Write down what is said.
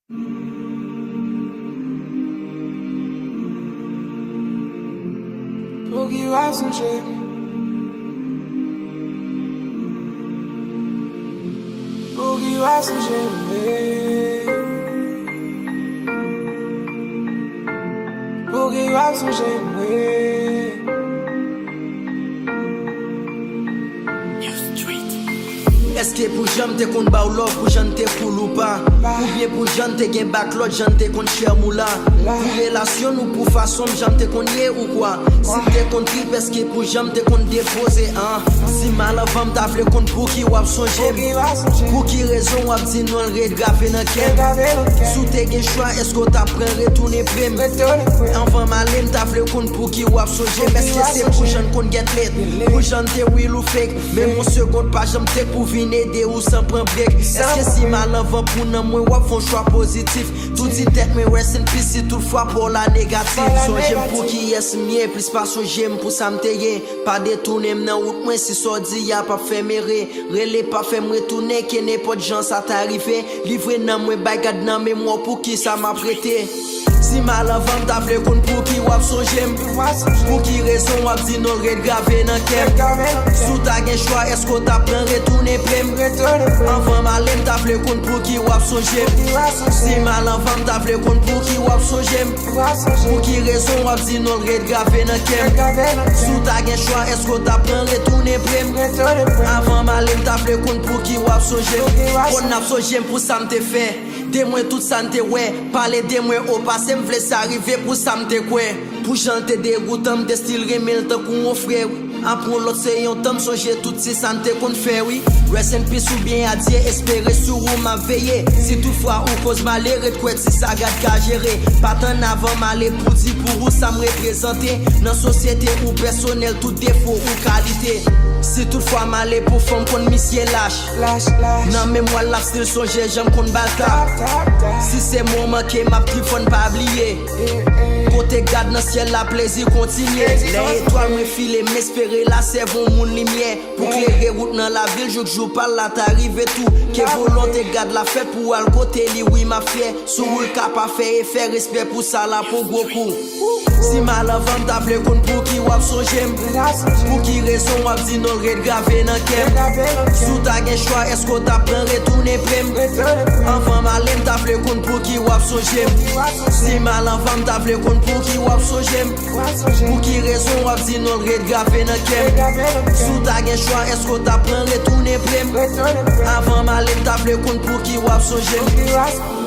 Pour qui va songer. Pour qui va songer. Pour qui va songer. Eske pou jam te kon ba ou love pou jan te foul ou pa? Ou bien pou jan te gen backlot jan te kon cher moula? Pou relasyon ou pou fason jan te kon ye ou kwa? Si te kon trip eske pou jam te kon depose an? Si mal avam ta vle kon pou ki wap sonje? Pou ki rezon wap di nou red grave nan ken? Sou te gen chwa esko ta pren retourne prem? Anvan malen ta vle kon pou ki wap sonje? Eske se pou jan kon get let? Pou jan te will ou fake? Men mon seconde pa jam te pou vin de ou sans prend break. Est-ce que si mal avant pour nan moi wap font choix positif? Tout dit tête mais rest in peace si toutefois pour la négative. Son j'aime pour qui yes mien plus pas son j'aime pour ça m'teye. Pas détourner m'nan route moi si so di y'a pas fait méré. Relé pas fait m'retourner que n'importe gens ça t'arrivé. Livré nan moi bagad nan mémoire pour qui ça m'a prêté. Si mal avant ta vle kon pour qui wap son j'aime. Pour qui raison wap di non red grave nan kem. Sou ta gen choix est-ce qu'on ta pren retourner prem? Anvan malen ta vle kon pou ki wap son jem. Si mal anvan ta vle kon pou ki wap son jem. Pou ki rezon wap di non red grave nan kem. Sou ta gen chwa esko ta pren retourne prem? Anvan malen ta vle kon pou ki wap son jem. Kon ap son jem pou sa mte fe. De mwen tout sa mte we. Pale de mwen o pase m vle sa rive pou sa mte kwe. Pou jante de routam de stil remel te kou mon frè. Apron l'autre c'est yon temps songe tout si santé qu'on fait oui. Rest in peace ou bien à Dieu espérer sur ou m'a veillé. Si toutefois ou cause malheureux quoi si ça garde qu'à gérer. Pas tant avant malé pour dire pour où ça me représenter. Dans société ou personnel tout défaut ou qualité. Si toutefois malé pour femme qu'on monsieur lâche. Non mais moi la style songe j'aime qu'on balta. Si c'est moment que ma plus fun pas oublier. Côté garde dans ciel la plaisir continue. Les étoiles me filent m'espérer la servon mon lumière. Pour clairer route dans la ville jour par là t'arrive tout. Que volonté garde la fête pour al côté li oui ma fière. Sous le cap à faire et faire respect pour ça là pour beaucoup. Si mal avant ta vle kon pour qui wap son j'aime. Pour qui raison wap di non red grave nan kem. Sou ta gen choix esko ta pren retourne prem? Anvan malen ta vle kon pour qui wap son j'aime. Si mal avant ta vle kon pour qui wap son j'aime. Pour qui raison wap di non red grave nan kem. Sou ta gen choix esko ta pren retourne prem? Anvan malen ta vle kon pour qui wap son j'aime.